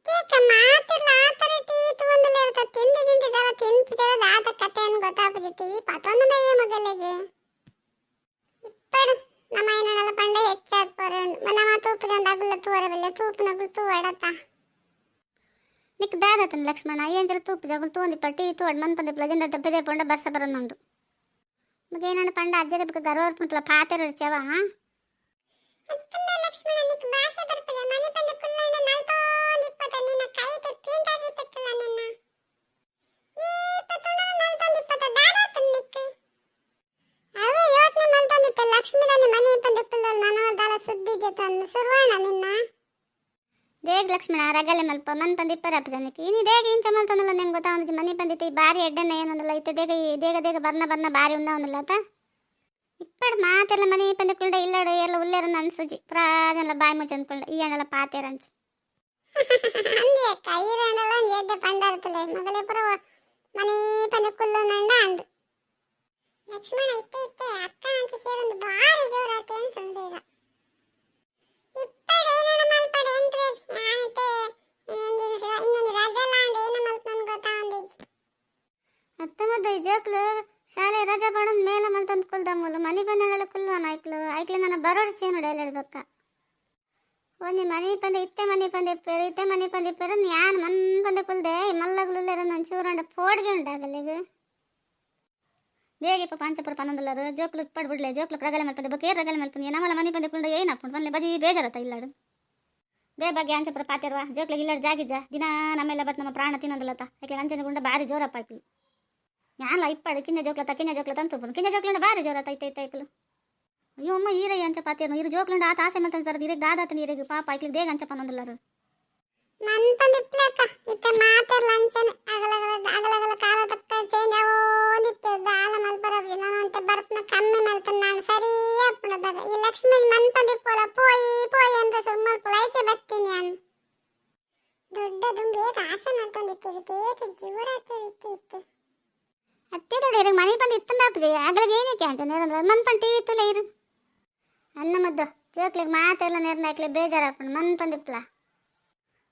cake ಮಾತಿಲ್ಲ ಆತರ TV ತಗೊಂಡಲ್ಲ ಇರ್ತ ತಿಂಡಿ ಗಿಂಡಿದಲ್ಲ ತಿಂಪಿದಲ್ಲ ಆತ ಕಥೆಯನ್ನು ಗೊತ್ತಾಗ್ತದೆ ಟಿವಿ ಪತ್ತೊಂದು ಮಗಲಿಗೆ ಇಪ್ಪಡು ನಮ್ಮ ಏನಲ್ಲ ಪಂಡ ಹೆಚ್ಚಾದ ಪರಂಡು ನಮ್ಮ ತೂಪದಂಡ ಅಗಲ ತೂರವಿಲ್ಲ ತೂಪನಗಲು ತೂವಡತ ನಿಕ್ ದಾದತನ ಲಕ್ಷ್ಮಣ ಏಂಜಲ ತೂಪು ಜಗಲು ತೂಂದಿಪ್ಪ ಟಿವಿ ತೂವಡ್ ಮನ್ ಪಂದಿಪ್ಪ ಜಿಂದ ಬೆದೆ ಪೊಂಡ ಬಸ್ಸ ಬರನುಂಡು ಮಗ ಏನಣ್ಣ ಪಂಡ ಅಜ್ಜರ ಬಕ ಗರೋರ್ ಪುಂತಲ ಪಾತೆರ ಚವ ಅತ್ತಂದ ಲಕ್ಷ್ಮಣ ನಿಕ್ ಭಾಷೆ ಬರ್ತದೆ ಮನೆ ಪಂದ ಕುಲ್ಲಣ್ಣ ನಲ್ತೋ ನಿಪ್ಪತ ನಿನ್ನ ಕೈ ಪ್ರಿಂಟ್ ಆಗಿ ತಕ್ಕಲ ನಿನ್ನ ಈ ಪತ್ತೊಂಡ ನಲ್ತೋ ನಿಪ್ಪತ ದಾದತನ ನಿಕ್ ಅವೇ ಯೋಚನೆ ಮಲ್ತಂದಿತ್ತ ಲಕ್ಷ್ಮಿ ನನ್ನ ಮನೆ ಪಂದ ಕುಲ್ಲಲ್ ಮನೋಲ್ ದಾಲ ಸುದ್ದಿ ಜೊತೆ ಸುರ್ವಾಣ ನಿನ್ನ ದೇಗ್ ಲಕ್ಷ್ಮಣ ರಗಲೆ ಮಲ್ಪ ಮನ್ ಪಂದಿಪ್ಪರ ಜನಕ್ಕೆ ಇನಿ ದೇಗ ಇಂಚ ಮಲ್ತಂದಲ್ಲ ನಂಗೆ ಗೊತ್ತಾವಂದಿ ಮನೆ ಪಂದಿತ್ತು ಬಾರಿ ಎಡ್ಡನ್ನ ಏನಂದಲ್ಲ ಇತ್ತು ದೇಗ ಬರ್ನ ಬಾರಿ ಉಂದವನಲ್ಲ ಆತ ಇಪ್ಪಡು ಮಾತೆಲ್ಲ ಮನೆ ಪಂದಿಕ್ಕುಂಡ ಇಲ್ಲಡು ಎಲ್ಲ ಉಲ್ಲೇರನ್ನ ಅನ್ಸುಜಿ ಪ್ರಾಜನಲ್ಲ ಬಾಯಿ ಮುಚ್ಚ ಅಂದ್ಕೊಂಡ ಈ ಹಣ್ಣೆಲ್ಲ ಪಾತೇರ ಅಂಚಿ ಅಂದಿ ಅಕ್ಕ ಈ ಹಣ್ಣೆಲ್ಲ ಎಡ್ಡೆ ಪಂಡಾರ್ತಲೆ ಮಗಲೇ ಪುರ ಮನೆ ಪಂದಿಕ್ಕುಲ್ಲು ನಂಡ ಅಂದು ಲಕ್ಷ್ಮಣ ಇತ್ತೆ ಅಕ್ಕ ಅಂತ ಸೇರೊಂದು ಬಾರಿ ಜೋರಾತೆ ಅನ್ಸಂದೇಗ ಇಪ್ಪಡು ಏನಣ್ಣ ಮಲ್ಪಡೆ ಎಂಟ್ರೆ ನಾನತೆ ಇನ್ನೊಂದು ರಜಲ್ಲ ಅಂದ ಏನ ಮಲ್ಪನ್ ಗೊತ್ತಾವಂದಿ ಅತ್ತಮದ ಜೋಕ್ಲು ಶಾಲೆ ರಜಾ ಪಡಂದ ಮೇಲೆ ಮಲ್ತಂದು ಕುಲ್ದಮ್ಮಲು ಮನೆ ಬಂದಳೆಲ್ಲ ಕುಲ್ವಾನ ಐಕ್ಲು ನನ್ನ ಬರೋಡ್ಸೇ ನೋಡಿ ಎಲ್ಲ ಹೇಳ್ಬೇಕ ಒಂದಿ ಮನೆ ಪಂದೆ ಇತ್ತೆ ಮನೆ ಪಂದಿಪ್ಪೇರು ಯಾನ್ ಮನ್ ಪಂದೆ ಕುಲ್ದೆ ಮಲ್ಲಗ್ಲುಲ್ಲೇರ ನನ್ನ ಚೂರಂಡ ಪೋಡ್ಗೆ ಉಂಟಾಗಲ್ಲ ಈಗ ದೇಗಿಪ್ಪ ಪಾಂಚಪುರ ಪನ್ನೊಂದಲ್ಲರು ಜೋಕ್ಲು ಇಪ್ಪಡು ಬಿಡ್ಲೆ ಜೋಕ್ಲು ರಗಲೆ ಮಲ್ಪಂದೆ ಬಕೇರ್ ರಗಲೆ ಮಲ್ಪಂದೆ ನಮ್ಮಲ್ಲ ಮನೆ ಪಂದೆ ಕುಲ್ದ ಏನಪ್ಪ ಮಲ್ಲೆ ಬಜಿ ಬೇಜಾರತ್ತ ಇಲ್ಲಾಡು ದೇ ಬಗ್ಗೆ ಅಂಚಪುರ ಪಾತಿರ್ವಾ ಜೋಕ್ಲಿಗೆ ಇಲ್ಲಾಡು ಜಾಗಿಜ್ಜ ದಿನ ನಮ್ಮೆಲ್ಲ ಬತ್ ನಮ್ಮ ಪ್ರಾಣ ತಿನ್ನೋದಲ್ಲತ್ತ ಯಾಕೆ ಅಂಚನೆ ಗುಂಡ ಬಾರಿ ಜೋರಪ್ಪ ಆಯ್ತು ಯಾನಲ್ಲ ಇಪ್ಪಡು ಕಿಂಜ ಜೋಕ್ಲ ತಂತು ಕಿಂಜ ಜೋಕ್ಲಂಡ ಬಾರಿ ಜೋರತ್ತ ಐತೈಕಲು ಅಯ್ಯೋ ಅಮ್ಮ ಈರಯ್ಯ ಅಂಚ ಪಾತಿರ್ನು ಇರು ಜೋಕ್ಲಂಡ ಆತ ಆಸೆ ಮಲ್ತಂದು ಸರ್ ಇರಿಗೆ ದಾದಾತ ನೀರಿಗೆ ಪಾಪ ಐಕ್ಲಿಗೆ ದೇಗ ಅಂಚ ಪನ್ನೊಂದಲ್ಲರು ನನ್ ಪಂದಿಪ್ಲೇಕ ಇತ್ತೆ ಮಾತೆರ್ಲ ಅಂಚನೆ ಅಗಲಗಲ ಕಾಲ ತಕ್ಕ ಚೇಂಜ್ ಆವೋದಿಪ್ಪೆ ದಾಲ ಮಲ್ಪರವಿ ನಾನಂತೆ ಬರ್ಪನ ಕಮ್ಮಿ ಮಲ್ತನ ನಾನು ಸರಿ ಅಪ್ಪಣದಾಗ ಈ ಲಕ್ಷ್ಮಿ ಮನ್ ಪಂದಿಪ್ಪೋಲ ಪೋಯಿ ಅಂದ್ರೆ ಸುಮ್ಮಲ್ಪುಳ ಐಕೆ ಬರ್ತೀನಿ ನಾನು ದೊಡ್ಡ ದುಂಬಿ ಏತ ಆಸೆ ಮಲ್ತಂದಿಪ್ಪೆ ಏತ ಜೋರಾತೆ ಇತ್ತೆ ಅತ್ತೆ ದೊಡ್ಡ ಮನೆ ಪಂದು ಇತ್ತಂದಾಪದೆ ಅಗಲಿಗೆ ಏನಕ್ಕೆ ಅಂತ ನೇರಂದ್ರೆ ಮನ್ ಪಂದು ಟಿವಿ ಇತ್ತಲ್ಲ ಇರು ಅನ್ನ ಮದ್ದು ಜೋಕ್ಲಿಗೆ ಮಾತೆಲ್ಲ ನೇರನ ಹಾಕ್ಲಿ ಬೇಜಾರಪ್ಪಣ ಮನ್ ಪಂದಿಪ್ಪಲ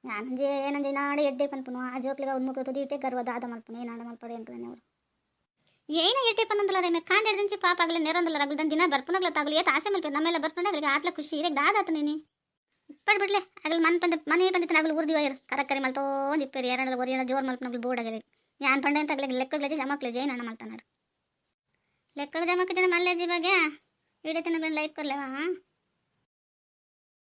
ನಾನಂಜೆ ಏನಂಜೆ ನಾಡು ಎಡ್ಡೆ ಪನ್ಪನು ಆ ಜೋಕ್ಲಿಗೆ ಅವ್ರು ಮುಖ ತುದಿ ಇಟ್ಟೆ ಗರ್ವ ದಾದ ಮಲ್ಪನು ಏನಾಡ ಮಲ್ಪಡೆ ಅಂಕಲನೆ ಅವರು ಏನ ಎಡ್ಡೆ ಪನ್ನೊಂದಲ್ಲ ರೇ ಕಾಂಡ ಹಿಡ್ದಿಂಚಿ ಪಾಪ ಆಗಲಿ ನೇರಂದಲ್ಲ ರಗಲ್ದನ್ ದಿನ ಬರ್ಪನಾಗ್ಲ ತಾಗಲಿ ಏತ ಆಸೆ ಮಲ್ಪೆ ನಮ್ಮೆಲ್ಲ ಬರ್ಪನಾಗಲಿಗೆ ಆತ್ಲ ಖುಷಿ ಇರೇ ದಾದಾತ ನೀನು ಇಪ್ಪಡು ಬಿಡ್ಲೆ ಆಗಲಿ ಮನೆ ಪಂದಿತ್ತು ಆಗಲಿ ಊರ್ದಿವ ಇರು ಕರಕರಿ ಮಲ್ತೋಂದು ಇಪ್ಪೇರಿ ಎರಡಲ್ಲ ಒರಿಯಣ ಜೋರು ಮಲ್ಪನಾಗ್ಲಿ ಬೋರ್ಡ್ ಆಗಿದೆ ಯಾನ್ ಪಂಡೆ ಅಂತ ಆಗ್ಲಿ ಲೆಕ್ಕಗ್ಲಜಿ ಜಮಕ್ಲೆ ಜೈ ನನ್ನ ಮಲ್ತಾನಾಡು ಲೆಕ್ಕದ ಜಮಕ್ ಜನ ಮಲ್ಲೇಜಿ ಬಗ್ಗೆ ವಿಡಿಯೋ ತಿನ್ನೋದ್ರಲ್ಲಿ ಲೈಕ್ ಕೊರ್ಲೇವಾ